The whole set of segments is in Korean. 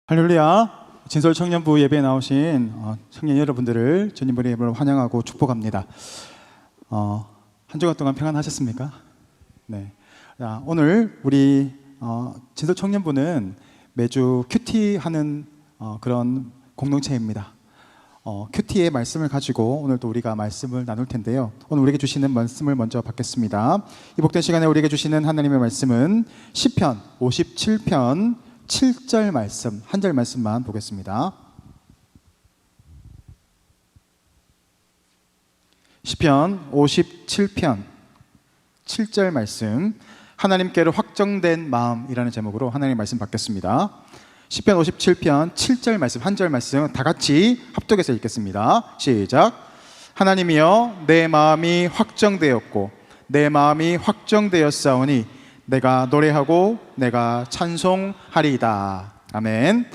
할렐루야. 진솔청년부 예배에 나오신 청년 여러분들을 주님의 이름으로 환영하고 축복합니다. 한 주간 동안 평안하셨습니까? 네. 자, 오늘 우리 진솔청년부는 매주 큐티하는 그런 공동체입니다. 큐티의 말씀을 가지고 오늘도 우리가 말씀을 나눌 텐데요. 오늘 우리에게 주시는 말씀을 먼저 받겠습니다. 이 복된 시간에 우리에게 주시는 하나님의 말씀은 시편 57편 7절 말씀, 한 절 말씀만 보겠습니다. 시편 57편 7절 말씀, 하나님께로 확정된 마음이라는 제목으로 하나님의 말씀 받겠습니다. 시편 57편 7절 말씀, 한 절 말씀 다 같이 합독해서 읽겠습니다. 시작. 하나님이여, 내 마음이 확정되었고 내 마음이 확정되었사오니 내가 노래하고 내가 찬송하리이다. 아멘.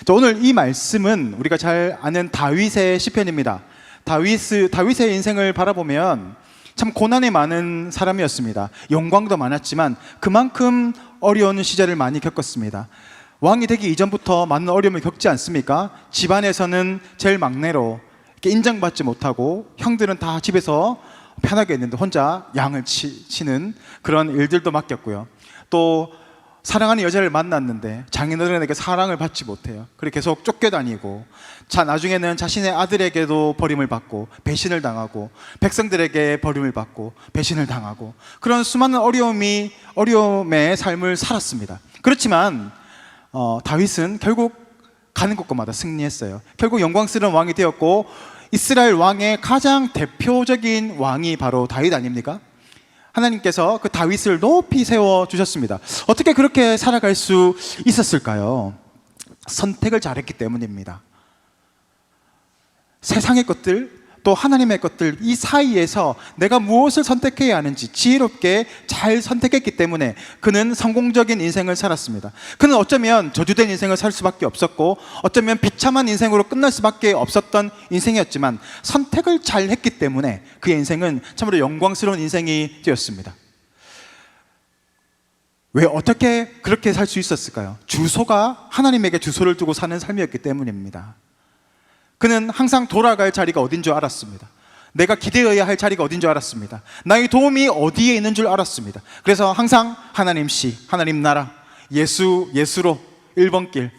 자, 오늘 이 말씀은 우리가 잘 아는 다윗의 시편입니다. 다윗의 인생을 바라보면 참 고난이 많은 사람이었습니다. 영광도 많았지만 그만큼 어려운 시절을 많이 겪었습니다. 왕이 되기 이전부터 많은 어려움을 겪지 않습니까? 집안에서는 제일 막내로 인정받지 못하고 형들은 다 집에서 편하게 있는데 혼자 양을 치는 그런 일들도 맡겼고요. 또 사랑하는 여자를 만났는데 장인어른에게 사랑을 받지 못해요. 그리고 계속 쫓겨다니고, 나중에는 자신의 아들에게도 버림을 받고 배신을 당하고, 백성들에게 버림을 받고 배신을 당하고, 그런 수많은 어려움의 삶을 살았습니다. 그렇지만 다윗은 결국 가는 곳마다 승리했어요. 결국 영광스러운 왕이 되었고, 이스라엘 왕의 가장 대표적인 왕이 바로 다윗 아닙니까? 하나님께서 그 다윗을 높이 세워주셨습니다. 어떻게 그렇게 살아갈 수 있었을까요? 선택을 잘했기 때문입니다. 세상의 것들, 또 하나님의 것들, 이 사이에서 내가 무엇을 선택해야 하는지 지혜롭게 잘 선택했기 때문에 그는 성공적인 인생을 살았습니다. 그는 어쩌면 저주된 인생을 살 수밖에 없었고, 어쩌면 비참한 인생으로 끝날 수밖에 없었던 인생이었지만 선택을 잘 했기 때문에 그의 인생은 참으로 영광스러운 인생이 되었습니다. 왜 어떻게 그렇게 살 수 있었을까요? 주소가 하나님에게 주소를 두고 사는 삶이었기 때문입니다. 그는 항상 돌아갈 자리가 어딘 줄 알았습니다. 내가 기대어야 할 자리가 어딘 줄 알았습니다. 나의 도움이 어디에 있는 줄 알았습니다. 그래서 항상 하나님 시, 하나님 나라, 예수로 1번 길,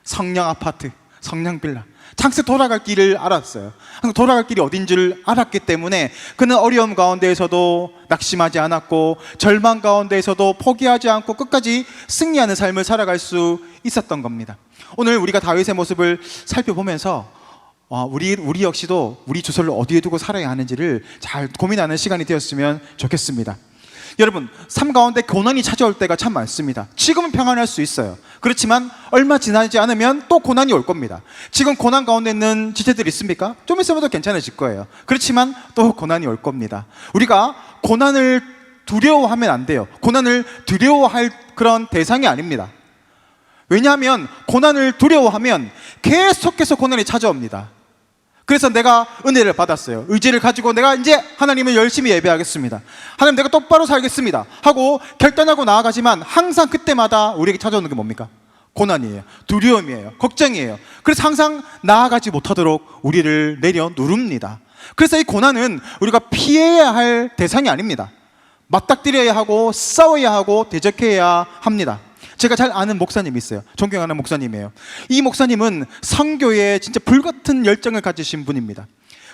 성령 아파트, 성령 빌라, 항상 돌아갈 길을 알았어요. 항상 돌아갈 길이 어딘 줄 알았기 때문에 그는 어려움 가운데에서도 낙심하지 않았고, 절망 가운데에서도 포기하지 않고 끝까지 승리하는 삶을 살아갈 수 있었던 겁니다. 오늘 우리가 다윗의 모습을 살펴보면서 우리 역시도 우리 주소를 어디에 두고 살아야 하는지를 잘 고민하는 시간이 되었으면 좋겠습니다. 여러분, 삶 가운데 고난이 찾아올 때가 참 많습니다. 지금은 평안할 수 있어요. 그렇지만 얼마 지나지 않으면 또 고난이 올 겁니다. 지금 고난 가운데 있는 지체들 있습니까? 좀 있으면 더 괜찮아질 거예요. 그렇지만 또 고난이 올 겁니다. 우리가 고난을 두려워하면 안 돼요. 고난을 두려워할 그런 대상이 아닙니다. 왜냐하면 고난을 두려워하면 계속해서 고난이 찾아옵니다. 그래서 내가 은혜를 받았어요. 의지를 가지고 내가 이제 하나님을 열심히 예배하겠습니다. 하나님, 내가 똑바로 살겠습니다 하고 결단하고 나아가지만 항상 그때마다 우리에게 찾아오는 게 뭡니까? 고난이에요. 두려움이에요. 걱정이에요. 그래서 항상 나아가지 못하도록 우리를 내려 누릅니다. 그래서 이 고난은 우리가 피해야 할 대상이 아닙니다. 맞닥뜨려야 하고 싸워야 하고 대적해야 합니다. 제가 잘 아는 목사님이 있어요. 존경하는 목사님이에요. 이 목사님은 선교에 진짜 불같은 열정을 가지신 분입니다.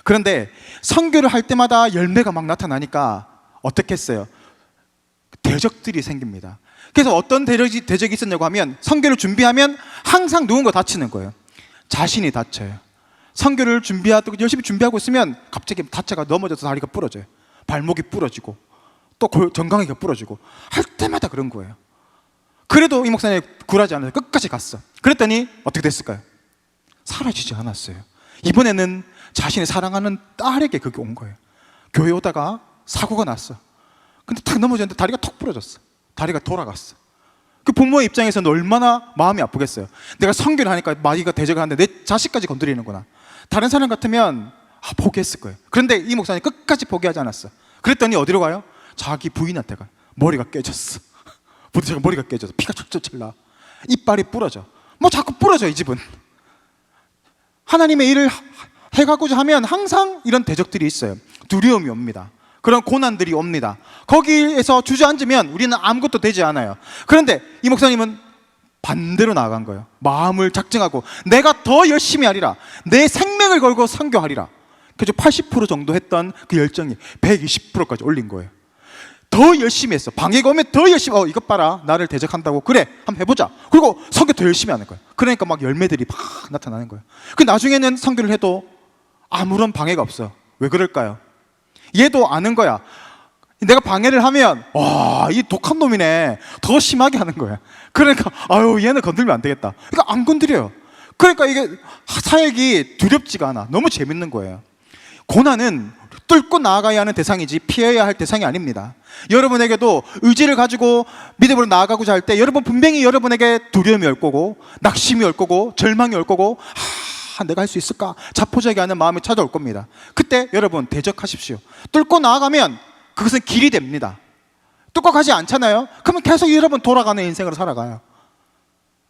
그런데 선교를 할 때마다 열매가 막 나타나니까 어떻게 했어요? 대적들이 생깁니다. 그래서 어떤 대적이 있었냐고 하면, 선교를 준비하면 항상 누군가 다치는 거예요. 자신이 다쳐요. 선교를 열심히 준비하고 있으면 갑자기 다쳐가 넘어져서 다리가 부러져요. 발목이 부러지고 또 정강이가 부러지고 할 때마다 그런 거예요. 그래도 이 목사님이 굴하지 않아서 끝까지 갔어. 그랬더니 어떻게 됐을까요? 사라지지 않았어요. 이번에는 자신이 사랑하는 딸에게 그게 온 거예요. 교회 오다가 사고가 났어. 근데 탁 넘어졌는데 다리가 톡 부러졌어. 다리가 돌아갔어. 그 부모의 입장에서는 얼마나 마음이 아프겠어요. 내가 선교를 하니까 마귀가 대적을 하는데 내 자식까지 건드리는구나. 다른 사람 같으면 포기했을 거예요. 그런데 이 목사님 끝까지 포기하지 않았어. 그랬더니 어디로 가요? 자기 부인한테 가요. 머리가 깨졌어. 부딪혀서 머리가 깨져서 피가 철철철 나. 이빨이 부러져. 뭐 자꾸 부러져 이 집은. 하나님의 일을 해가고자 하면 항상 이런 대적들이 있어요. 두려움이 옵니다. 그런 고난들이 옵니다. 거기에서 주저앉으면 우리는 아무것도 되지 않아요. 그런데 이 목사님은 반대로 나아간 거예요. 마음을 작정하고 내가 더 열심히 하리라, 내 생명을 걸고 선교하리라. 그래서 80% 정도 했던 그 열정이 120%까지 올린 거예요. 더 열심히 했어. 방해가 오면 더 열심히, 이것 봐라, 나를 대적한다고, 그래 한번 해보자. 그리고 선교 더 열심히 하는 거예요. 그러니까 막 열매들이 막 나타나는 거예요. 그 나중에는 선교를 해도 아무런 방해가 없어요. 왜 그럴까요? 얘도 아는 거야. 내가 방해를 하면 이 독한 놈이네, 더 심하게 하는 거야. 그러니까 얘는 건들면 안 되겠다. 그러니까 안 건드려요. 그러니까 이게 사역이 두렵지가 않아. 너무 재밌는 거예요. 고난은 뚫고 나아가야 하는 대상이지 피해야 할 대상이 아닙니다. 여러분에게도 의지를 가지고 믿음으로 나아가고자 할 때 여러분 분명히 여러분에게 두려움이 올 거고, 낙심이 올 거고, 절망이 올 거고, 내가 할 수 있을까? 자포자기하는 마음이 찾아올 겁니다. 그때 여러분 대적하십시오. 뚫고 나아가면 그것은 길이 됩니다. 뚫고 가지 않잖아요? 그러면 계속 여러분 돌아가는 인생으로 살아가요.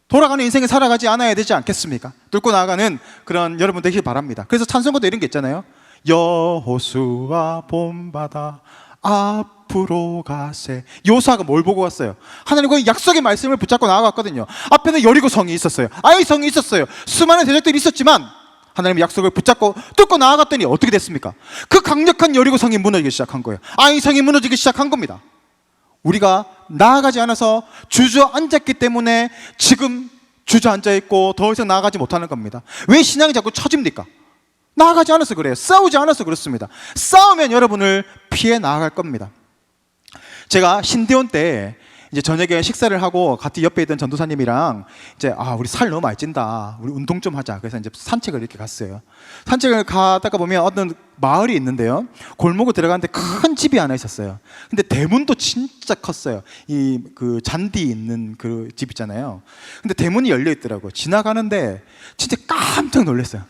돌아가는 인생을 살아가지 않아야 되지 않겠습니까? 뚫고 나아가는 그런 여러분 되길 바랍니다. 그래서 찬송가도 이런 게 있잖아요. 여호수아 본바다 앞으로 가세. 요사가 뭘 보고 갔어요? 하나님 그 약속의 말씀을 붙잡고 나아갔거든요. 앞에는 여리고성이 있었어요. 아이성이 있었어요. 수많은 대적들이 있었지만 하나님 약속을 붙잡고 뚫고 나아갔더니 어떻게 됐습니까? 그 강력한 여리고성이 무너지기 시작한 거예요. 아이성이 무너지기 시작한 겁니다. 우리가 나아가지 않아서 주저앉았기 때문에 지금 주저앉아 있고 더 이상 나아가지 못하는 겁니다. 왜 신앙이 자꾸 처집니까? 나아가지 않아서 그래요. 싸우지 않아서 그렇습니다. 싸우면 여러분을 피해 나아갈 겁니다. 제가 신대원 때 이제 저녁에 식사를 하고 같이 옆에 있던 전도사님이랑 이제 우리 살 너무 많이 찐다, 우리 운동 좀 하자. 그래서 이제 산책을 이렇게 갔어요. 산책을 가다가 보면 어떤 마을이 있는데요, 골목으로 들어가는데 큰 집이 하나 있었어요. 근데 대문도 진짜 컸어요. 이 그 잔디 있는 그 집 있잖아요. 근데 대문이 열려 있더라고요. 지나가는데 진짜 깜짝 놀랐어요.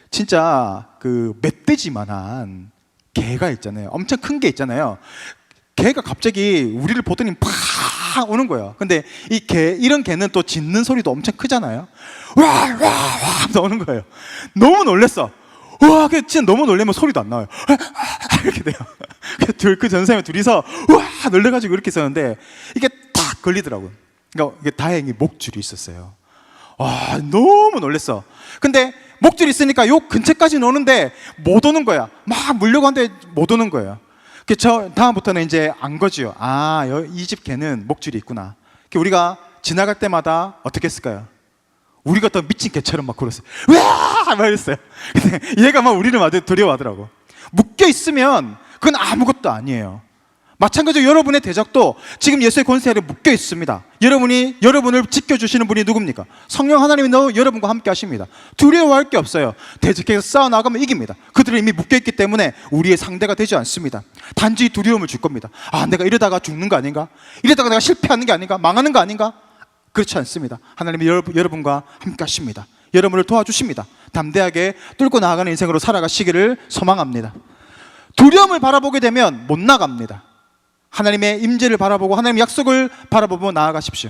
진짜 그 멧돼지만한 개가 있잖아요. 엄청 큰 개 있잖아요. 개가 갑자기 우리를 보더니 팍 오는 거예요. 근데 이런 개는 또 짖는 소리도 엄청 크잖아요. 와와와 하면서 오는 거예요. 너무 놀랬어. 와, 그 진짜 너무 놀라면 소리도 안 나와요. 이렇게 돼요. 그 전사님 둘이서 와 놀래가지고 이렇게 있었는데 이게 딱 걸리더라고요. 그러니까 이게 다행히 목줄이 있었어요. 와, 너무 놀랬어. 근데 목줄이 있으니까 요 근처까지는 오는데 못 오는 거야. 막 물려고 하는데 못 오는 거예요. 저 다음부터는 이제 안 거지요. 이 집 개는 목줄이 있구나. 우리가 지나갈 때마다 어떻게 했을까요? 우리가 더 미친 개처럼 막 굴었어요. 으아! 막 이랬어요. 근데 얘가 막 우리를 두려워하더라고. 묶여 있으면 그건 아무것도 아니에요. 마찬가지로 여러분의 대적도 지금 예수의 권세 아래 묶여 있습니다. 여러분을 지켜주시는 분이 누굽니까? 성령 하나님이 여러분과 함께 하십니다. 두려워할 게 없어요. 대적해서 싸워나가면 이깁니다. 그들은 이미 묶여있기 때문에 우리의 상대가 되지 않습니다. 단지 두려움을 줄 겁니다. 내가 이러다가 죽는 거 아닌가? 이러다가 내가 실패하는 게 아닌가? 망하는 거 아닌가? 그렇지 않습니다. 하나님이 여러분과 함께 하십니다. 여러분을 도와주십니다. 담대하게 뚫고 나아가는 인생으로 살아가시기를 소망합니다. 두려움을 바라보게 되면 못 나갑니다. 하나님의 임재를 바라보고 하나님의 약속을 바라보고 나아가십시오.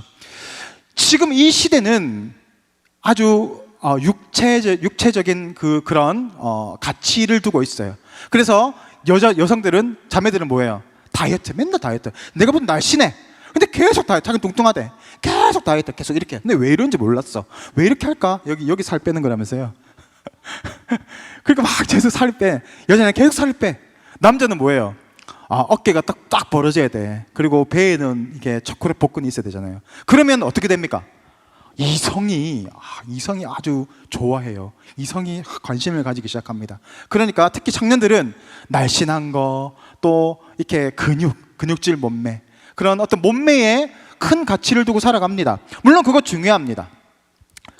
지금 이 시대는 아주 육체적인 그런 가치를 두고 있어요. 그래서 여성들은, 자매들은 뭐예요? 다이어트, 맨날 다이어트. 내가 보면 날씬해. 근데 계속 다이어트, 자기 뚱뚱하대. 계속 다이어트, 계속 이렇게. 근데 왜 이런지 몰랐어. 왜 이렇게 할까? 여기 살 빼는 거라면서요. 그러니까 막 계속 살을 빼. 여자는 계속 살을 빼. 남자는 뭐예요? 어깨가 딱 벌어져야 돼. 그리고 배에는 이게 초콜릿 복근이 있어야 되잖아요. 그러면 어떻게 됩니까? 이성이 아주 좋아해요. 이성이 관심을 가지기 시작합니다. 그러니까 특히 청년들은 날씬한 거, 또 이렇게 근육질 몸매, 그런 어떤 몸매에 큰 가치를 두고 살아갑니다. 물론 그거 중요합니다.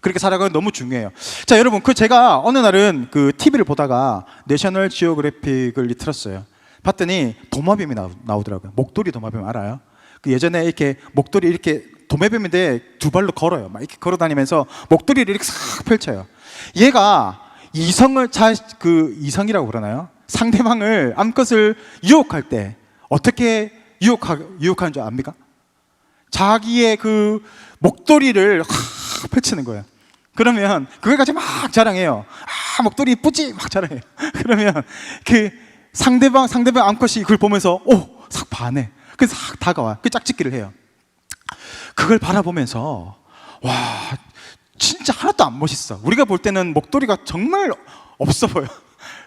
그렇게 살아가는 건 너무 중요해요. 자, 여러분, 제가 어느 날은 그 TV를 보다가 내셔널 지오그래픽을 틀었어요. 봤더니 도마뱀이 나오더라고요. 목도리 도마뱀 알아요? 그 예전에 이렇게 목도리 이렇게 도마뱀인데 두 발로 걸어요. 막 이렇게 걸어다니면서 목도리를 이렇게 싹 펼쳐요. 얘가 이성이라고 그러나요? 상대방을 암컷을 유혹할 때 어떻게 유혹하는 줄 압니까? 자기의 그 목도리를 펼치는 거예요. 그러면 그걸 가지고 막 자랑해요. 아, 목도리 이쁘지? 막 자랑해요. 그러면 그 상대방 암컷이 그걸 보면서 싹 반해. 그래서 싹 다가와. 그 짝짓기를 해요. 그걸 바라보면서 와, 진짜 하나도 안 멋있어. 우리가 볼 때는 목도리가 정말 없어 보여.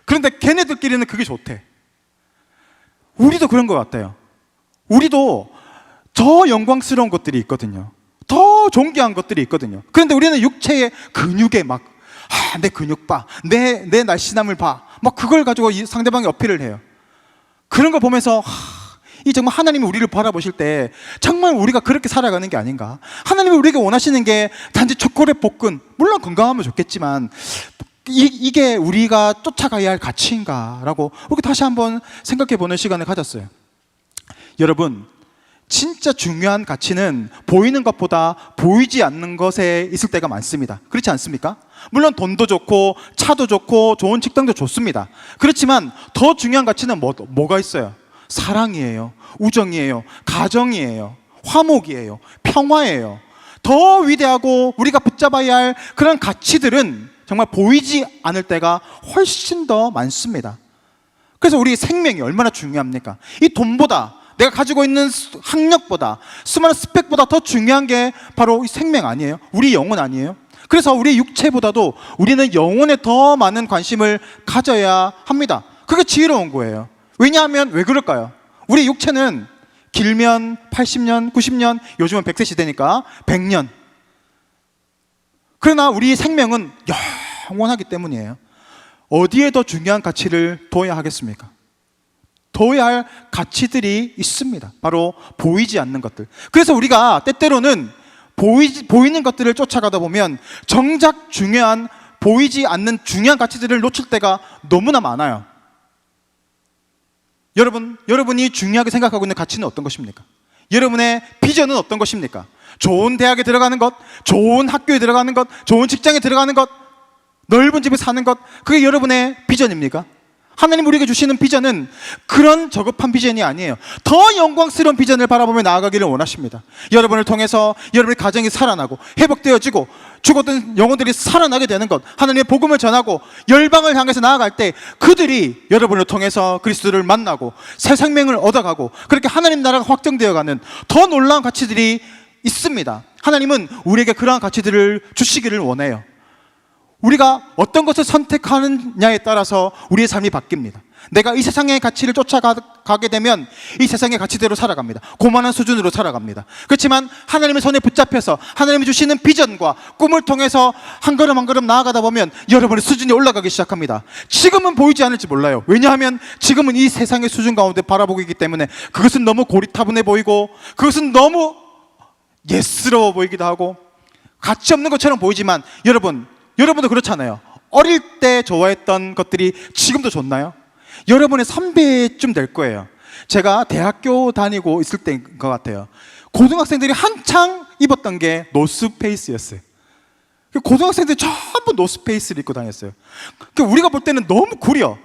그런데 걔네들끼리는 그게 좋대. 우리도 그런 것 같아요. 우리도 더 영광스러운 것들이 있거든요. 더 존귀한 것들이 있거든요. 그런데 우리는 육체의 근육에 막 내 근육 봐, 내 날씬함을 봐, 막 그걸 가지고 상대방이 어필을 해요. 그런 걸 보면서 이 정말 하나님이 우리를 바라보실 때 정말 우리가 그렇게 살아가는 게 아닌가. 하나님이 우리에게 원하시는 게 단지 초콜릿 볶음, 물론 건강하면 좋겠지만 이게 우리가 쫓아가야 할 가치인가 라고 우리 다시 한번 생각해 보는 시간을 가졌어요. 여러분, 진짜 중요한 가치는 보이는 것보다 보이지 않는 것에 있을 때가 많습니다. 그렇지 않습니까? 물론 돈도 좋고 차도 좋고 좋은 직장도 좋습니다. 그렇지만 더 중요한 가치는 뭐가 있어요? 사랑이에요, 우정이에요, 가정이에요, 화목이에요, 평화예요. 더 위대하고 우리가 붙잡아야 할 그런 가치들은 정말 보이지 않을 때가 훨씬 더 많습니다. 그래서 우리 생명이 얼마나 중요합니까? 이 돈보다, 내가 가지고 있는 학력보다, 수많은 스펙보다 더 중요한 게 바로 이 생명 아니에요? 우리 영혼 아니에요? 그래서 우리 육체보다도 우리는 영혼에 더 많은 관심을 가져야 합니다. 그게 지혜로운 거예요. 왜냐하면 왜 그럴까요? 우리 육체는 길면 80년, 90년, 요즘은 100세 시대니까 100년. 그러나 우리 생명은 영원하기 때문이에요. 어디에 더 중요한 가치를 둬야 하겠습니까? 둬야 할 가치들이 있습니다. 바로 보이지 않는 것들. 그래서 우리가 때때로는 보이는 것들을 쫓아가다 보면 정작 중요한 보이지 않는 중요한 가치들을 놓칠 때가 너무나 많아요. 여러분이 중요하게 생각하고 있는 가치는 어떤 것입니까? 여러분의 비전은 어떤 것입니까? 좋은 대학에 들어가는 것, 좋은 학교에 들어가는 것, 좋은 직장에 들어가는 것, 넓은 집에 사는 것, 그게 여러분의 비전입니까? 하나님 우리에게 주시는 비전은 그런 저급한 비전이 아니에요. 더 영광스러운 비전을 바라보며 나아가기를 원하십니다. 여러분을 통해서 여러분의 가정이 살아나고 회복되어지고 죽었던 영혼들이 살아나게 되는 것, 하나님의 복음을 전하고 열방을 향해서 나아갈 때 그들이 여러분을 통해서 그리스도를 만나고 새 생명을 얻어가고 그렇게 하나님 나라가 확정되어가는 더 놀라운 가치들이 있습니다. 하나님은 우리에게 그러한 가치들을 주시기를 원해요. 우리가 어떤 것을 선택하느냐에 따라서 우리의 삶이 바뀝니다. 내가 이 세상의 가치를 쫓아가게 되면 이 세상의 가치대로 살아갑니다. 고만한 수준으로 살아갑니다. 그렇지만 하나님의 손에 붙잡혀서 하나님이 주시는 비전과 꿈을 통해서 한 걸음 한 걸음 나아가다 보면 여러분의 수준이 올라가기 시작합니다. 지금은 보이지 않을지 몰라요. 왜냐하면 지금은 이 세상의 수준 가운데 바라보고 있기 때문에 그것은 너무 고리타분해 보이고 그것은 너무 예스러워 보이기도 하고 가치 없는 것처럼 보이지만 여러분도 그렇잖아요. 어릴 때 좋아했던 것들이 지금도 좋나요? 여러분의 선배쯤 될 거예요. 제가 대학교 다니고 있을 때인 것 같아요. 고등학생들이 한창 입었던 게 노스페이스였어요. 고등학생들이 전부 노스페이스를 입고 다녔어요. 우리가 볼 때는 너무 구려.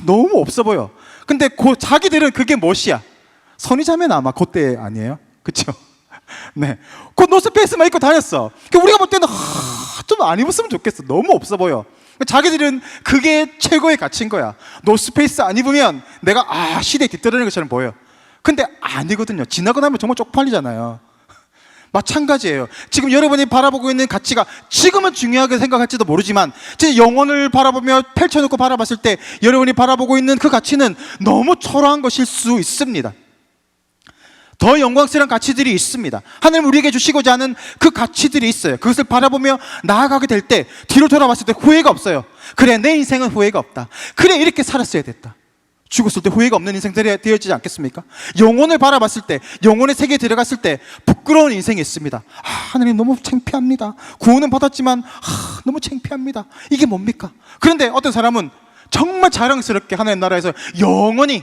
너무 없어 보여. 근데 자기들은 그게 멋이야. 선의자매는 아마 그때 아니에요? 그쵸? 네, 그 노스페이스만 입고 다녔어. 우리가 볼 때는 좀 안 입었으면 좋겠어. 너무 없어 보여. 자기들은 그게 최고의 가치인 거야. 노스페이스 안 입으면 내가 시대에 뒤떨어지는 것처럼 보여. 근데 아니거든요. 지나고 나면 정말 쪽팔리잖아요. 마찬가지예요. 지금 여러분이 바라보고 있는 가치가 지금은 중요하게 생각할지도 모르지만 진짜 영혼을 바라보며 펼쳐놓고 바라봤을 때 여러분이 바라보고 있는 그 가치는 너무 초라한 것일 수 있습니다. 더 영광스러운 가치들이 있습니다. 하나님 우리에게 주시고자 하는 그 가치들이 있어요. 그것을 바라보며 나아가게 될 때 뒤로 돌아봤을 때 후회가 없어요. 그래, 내 인생은 후회가 없다. 그래, 이렇게 살았어야 됐다. 죽었을 때 후회가 없는 인생 되어지지 않겠습니까? 영혼을 바라봤을 때, 영혼의 세계에 들어갔을 때 부끄러운 인생이 있습니다. 하나님 너무 창피합니다. 구원은 받았지만 너무 창피합니다. 이게 뭡니까? 그런데 어떤 사람은 정말 자랑스럽게 하나님 나라에서 영원히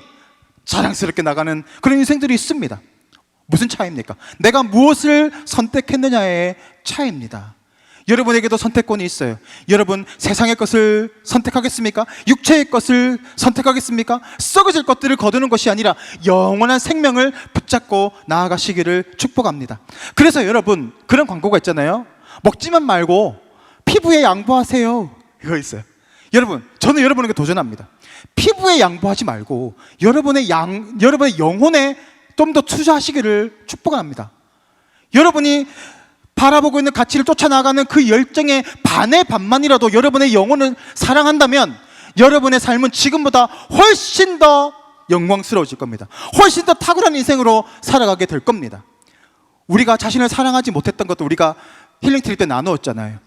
자랑스럽게 나가는 그런 인생들이 있습니다. 무슨 차이입니까? 내가 무엇을 선택했느냐의 차이입니다. 여러분에게도 선택권이 있어요. 여러분 세상의 것을 선택하겠습니까? 육체의 것을 선택하겠습니까? 썩어질 것들을 거두는 것이 아니라 영원한 생명을 붙잡고 나아가시기를 축복합니다. 그래서 여러분 그런 광고가 있잖아요. 먹지만 말고 피부에 양보하세요. 이거 있어요. 여러분, 저는 여러분에게 도전합니다. 피부에 양보하지 말고 여러분의 영혼에 좀 더 투자하시기를 축복합니다. 여러분이 바라보고 있는 가치를 쫓아나가는 그 열정의 반의 반만이라도 여러분의 영혼을 사랑한다면 여러분의 삶은 지금보다 훨씬 더 영광스러워질 겁니다. 훨씬 더 탁월한 인생으로 살아가게 될 겁니다. 우리가 자신을 사랑하지 못했던 것도 우리가 힐링 트리 때 나누었잖아요.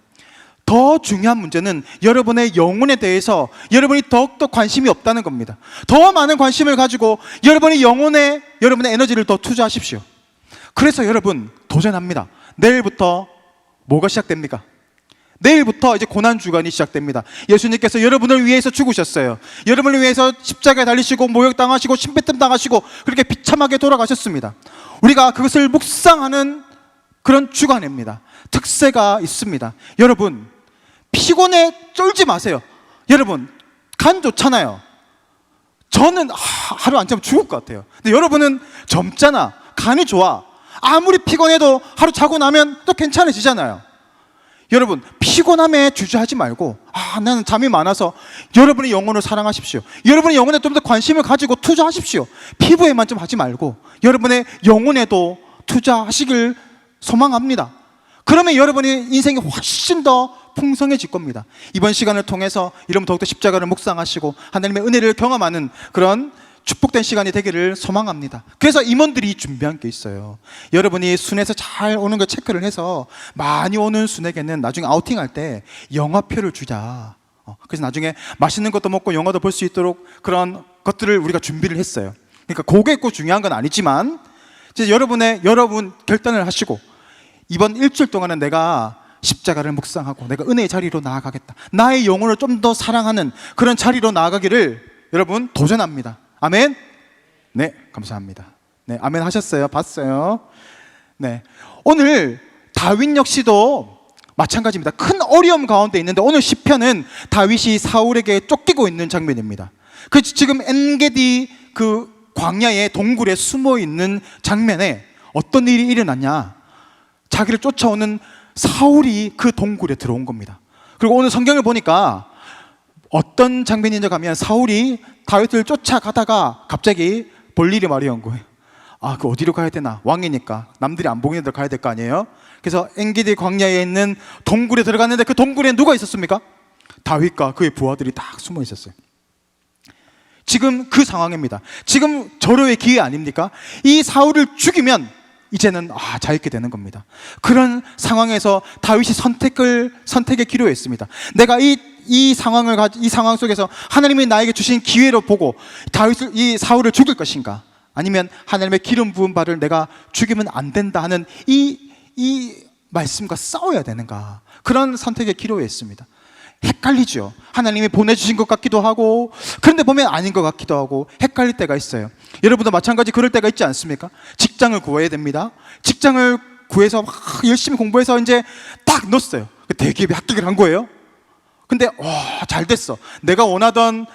더 중요한 문제는 여러분의 영혼에 대해서 여러분이 더욱더 관심이 없다는 겁니다. 더 많은 관심을 가지고 여러분의 영혼에 여러분의 에너지를 더 투자하십시오. 그래서 여러분 도전합니다. 내일부터 뭐가 시작됩니까? 내일부터 이제 고난주간이 시작됩니다. 예수님께서 여러분을 위해서 죽으셨어요. 여러분을 위해서 십자가에 달리시고 모욕당하시고 침뱉음 당하시고 그렇게 비참하게 돌아가셨습니다. 우리가 그것을 묵상하는 그런 주간입니다. 특세가 있습니다. 여러분 피곤에 쫄지 마세요. 여러분 간 좋잖아요. 저는 하루 안 자면 죽을 것 같아요. 근데 여러분은 젊잖아. 간이 좋아. 아무리 피곤해도 하루 자고 나면 또 괜찮아지잖아요. 여러분 피곤함에 주저하지 말고 나는 잠이 많아서 여러분의 영혼을 사랑하십시오. 여러분의 영혼에 좀 더 관심을 가지고 투자하십시오. 피부에만 좀 하지 말고 여러분의 영혼에도 투자하시길 소망합니다. 그러면 여러분의 인생이 훨씬 더 풍성해질 겁니다. 이번 시간을 통해서 여러분 더욱더 십자가를 묵상하시고 하나님의 은혜를 경험하는 그런 축복된 시간이 되기를 소망합니다. 그래서 임원들이 준비한 게 있어요. 여러분이 순에서 잘 오는 걸 체크를 해서 많이 오는 순에게는 나중에 아우팅할 때 영화표를 주자. 그래서 나중에 맛있는 것도 먹고 영화도 볼 수 있도록 그런 것들을 우리가 준비를 했어요. 그러니까 그게 꼭 중요한 건 아니지만 이제 여러분 결단을 하시고 이번 일주일 동안은 내가 십자가를 묵상하고 내가 은혜의 자리로 나아가겠다. 나의 영혼을 좀 더 사랑하는 그런 자리로 나아가기를 여러분 도전합니다. 아멘? 네, 감사합니다. 네, 아멘 하셨어요? 봤어요? 네. 오늘 다윗 역시도 마찬가지입니다. 큰 어려움 가운데 있는데 오늘 시편은 다윗이 사울에게 쫓기고 있는 장면입니다. 그 지금 엔게디 그 광야의 동굴에 숨어 있는 장면에 어떤 일이 일어났냐? 자기를 쫓아오는 사울이 그 동굴에 들어온 겁니다. 그리고 오늘 성경을 보니까 어떤 장면인지 가면 사울이 다윗을 쫓아가다가 갑자기 볼 일이 마련한 거예요. 그 어디로 가야 되나? 왕이니까 남들이 안 보이는 데로 가야 될 거 아니에요? 그래서 엔게디 광야에 있는 동굴에 들어갔는데 그 동굴에 누가 있었습니까? 다윗과 그의 부하들이 딱 숨어 있었어요. 지금 그 상황입니다. 지금 절호의 기회 아닙니까? 이 사울을 죽이면 이제는 자유롭게 되는 겁니다. 그런 상황에서 다윗이 선택의 기로했습니다. 내가 이 상황 속에서 하나님이 나에게 주신 기회로 보고 이 사울을 죽일 것인가? 아니면 하나님의 기름 부은 바를 내가 죽이면 안 된다 하는 이 말씀과 싸워야 되는가? 그런 선택의 기로했습니다. 헷갈리죠. 하나님이 보내주신 것 같기도 하고 그런데 보면 아닌 것 같기도 하고 헷갈릴 때가 있어요. 여러분도 마찬가지 그럴 때가 있지 않습니까? 직장을 구해야 됩니다. 직장을 구해서 막 열심히 공부해서 이제 딱 넣었어요. 대기업에 합격을 한 거예요. 근데 잘 됐어. 내가 원하던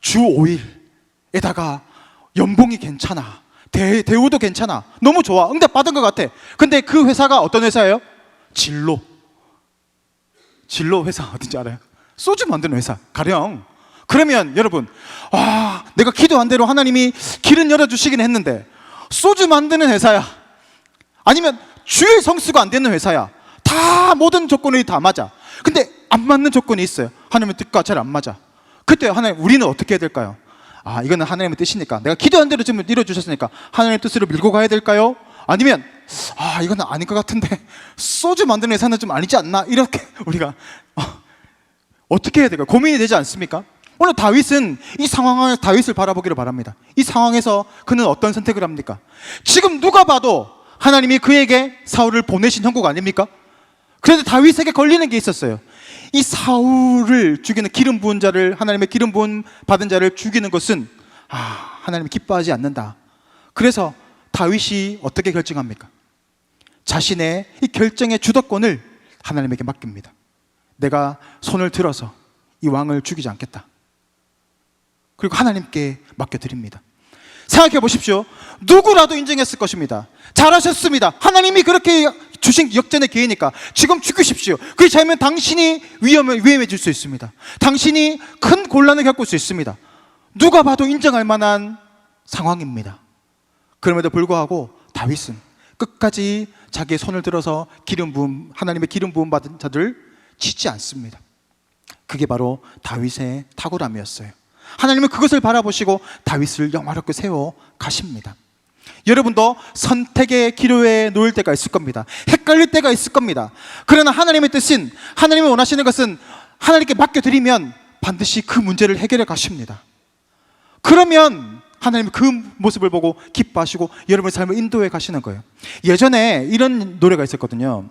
주 5일에다가 연봉이 괜찮아. 대우도 괜찮아. 너무 좋아. 응답 받은 것 같아. 근데 그 회사가 어떤 회사예요? 진로 회사 어딘지 알아요? 소주 만드는 회사 가령. 그러면 여러분 내가 기도한 대로 하나님이 길은 열어주시긴 했는데 소주 만드는 회사야. 아니면 주일 성수가 안 되는 회사야. 다 모든 조건이 다 맞아. 근데 안 맞는 조건이 있어요. 하나님의 뜻과 잘 안 맞아. 그때 우리는 어떻게 해야 될까요? 이거는 하나님의 뜻이니까 내가 기도한 대로 지금 이뤄주셨으니까 하나님의 뜻으로 밀고 가야 될까요? 아니면 이거는 아닌 것 같은데 소주 만드는 회사는 좀 아니지 않나? 이렇게 우리가 어떻게 해야 될까요? 고민이 되지 않습니까? 오늘 다윗은 이 상황을 다윗을 바라보기를 바랍니다. 이 상황에서 그는 어떤 선택을 합니까? 지금 누가 봐도 하나님이 그에게 사울을 보내신 형국 아닙니까? 그런데 다윗에게 걸리는 게 있었어요. 이 사울을 죽이는 기름 부은 자를, 하나님의 기름 부은 받은 자를 죽이는 것은 하나님이 기뻐하지 않는다. 그래서 다윗이 어떻게 결정합니까? 자신의 이 결정의 주도권을 하나님에게 맡깁니다. 내가 손을 들어서 이 왕을 죽이지 않겠다. 그리고 하나님께 맡겨드립니다. 생각해 보십시오. 누구라도 인정했을 것입니다. 잘하셨습니다. 하나님이 그렇게 주신 역전의 기회니까 지금 죽이십시오. 그렇지 않으면 당신이 위험해질 수 있습니다. 당신이 큰 곤란을 겪을 수 있습니다. 누가 봐도 인정할 만한 상황입니다. 그럼에도 불구하고 다윗은 끝까지 자기의 손을 들어서 하나님의 기름 부음 받은 자들 치지 않습니다. 그게 바로 다윗의 탁월함이었어요. 하나님은 그것을 바라보시고 다윗을 영화롭게 세워 가십니다. 여러분도 선택의 기로에 놓일 때가 있을 겁니다. 헷갈릴 때가 있을 겁니다. 그러나 하나님의 뜻은, 하나님이 원하시는 것은 하나님께 맡겨드리면 반드시 그 문제를 해결해 가십니다. 그러면 하나님은 그 모습을 보고 기뻐하시고 여러분의 삶을 인도해 가시는 거예요. 예전에 이런 노래가 있었거든요.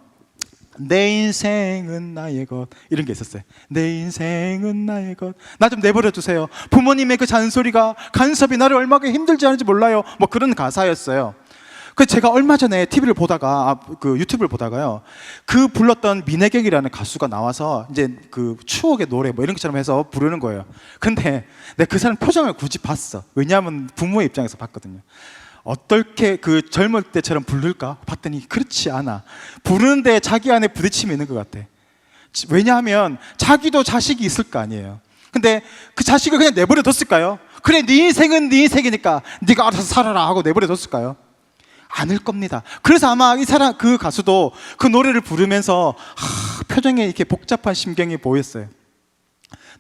내 인생은 나의 것, 이런 게 있었어요. 내 인생은 나의 것, 나 좀 내버려 두세요. 부모님의 그 잔소리가, 간섭이 나를 얼마나 힘들지 않은지 몰라요. 뭐 그런 가사였어요. 그 제가 얼마 전에 TV를 보다가, 그 유튜브를 보다가요, 그 불렀던 민혜경이라는 가수가 나와서 이제 그 추억의 노래 뭐 이런 것처럼 해서 부르는 거예요. 근데 내가 그 사람 표정을 굳이 봤어. 왜냐하면 부모의 입장에서 봤거든요. 어떻게 그 젊을 때처럼 부를까 봤더니 그렇지 않아. 부르는데 자기 안에 부딪힘이 있는 것 같아. 왜냐하면 자기도 자식이 있을 거 아니에요. 근데 그 자식을 그냥 내버려 뒀을까요? 그래, 네 인생은 네 인생이니까 네가 알아서 살아라 하고 내버려 뒀을까요? 않을 겁니다. 그래서 아마 그 가수도 그 노래를 부르면서 표정에 이렇게 복잡한 심경이 보였어요.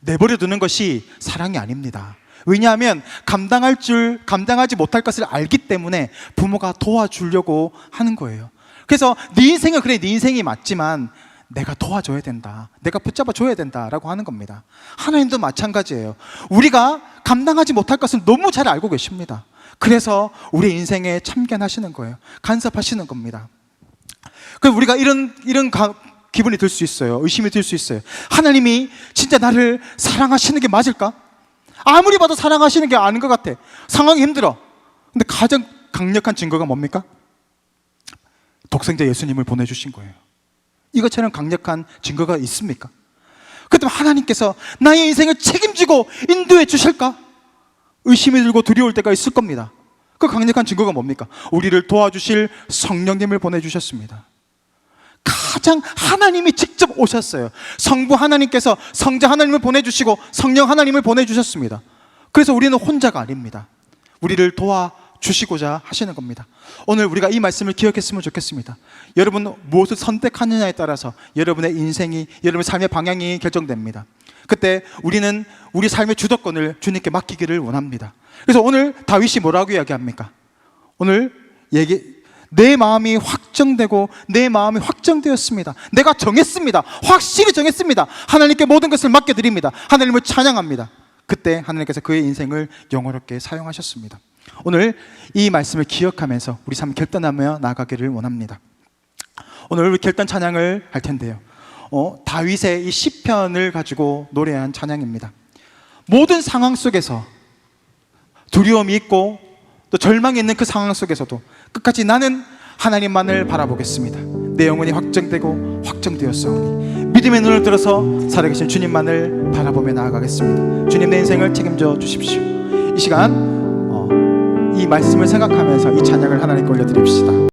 내버려 두는 것이 사랑이 아닙니다. 왜냐하면 감당하지 못할 것을 알기 때문에 부모가 도와주려고 하는 거예요. 그래서 네 인생은 그래, 네 인생이 맞지만 내가 도와줘야 된다, 내가 붙잡아 줘야 된다라고 하는 겁니다. 하나님도 마찬가지예요. 우리가 감당하지 못할 것을 너무 잘 알고 계십니다. 그래서 우리 인생에 참견하시는 거예요. 간섭하시는 겁니다. 그래서 우리가 이런 기분이 들 수 있어요. 의심이 들 수 있어요. 하나님이 진짜 나를 사랑하시는 게 맞을까? 아무리 봐도 사랑하시는 게 아닌 것 같아. 상황이 힘들어. 근데 가장 강력한 증거가 뭡니까? 독생자 예수님을 보내주신 거예요. 이것처럼 강력한 증거가 있습니까? 그렇다면 하나님께서 나의 인생을 책임지고 인도해 주실까? 의심이 들고 두려울 때가 있을 겁니다. 그 강력한 증거가 뭡니까? 우리를 도와주실 성령님을 보내주셨습니다. 가장 하나님이 직접 오셨어요. 성부 하나님께서 성자 하나님을 보내주시고 성령 하나님을 보내주셨습니다. 그래서 우리는 혼자가 아닙니다. 우리를 도와주시고자 하시는 겁니다. 오늘 우리가 이 말씀을 기억했으면 좋겠습니다. 여러분 무엇을 선택하느냐에 따라서 여러분의 인생이, 여러분의 삶의 방향이 결정됩니다. 그때 우리는 우리 삶의 주도권을 주님께 맡기기를 원합니다. 그래서 오늘 다윗이 뭐라고 이야기합니까? 오늘 내 마음이 확정되고 내 마음이 확정되었습니다. 내가 정했습니다. 확실히 정했습니다. 하나님께 모든 것을 맡겨드립니다. 하나님을 찬양합니다. 그때 하나님께서 그의 인생을 영화롭게 사용하셨습니다. 오늘 이 말씀을 기억하면서 우리 삶을 결단하며 나아가기를 원합니다. 오늘 우리 결단 찬양을 할 텐데요, 다윗의 이 시편을 가지고 노래한 찬양입니다. 모든 상황 속에서 두려움이 있고 또 절망이 있는 그 상황 속에서도 끝까지 나는 하나님만을 바라보겠습니다. 내 영혼이 확정되고 확정되었사오니 믿음의 눈을 들어서 살아계신 주님만을 바라보며 나아가겠습니다. 주님, 내 인생을 책임져 주십시오. 이 시간 이 말씀을 생각하면서 이 찬양을 하나님께 올려드립시다.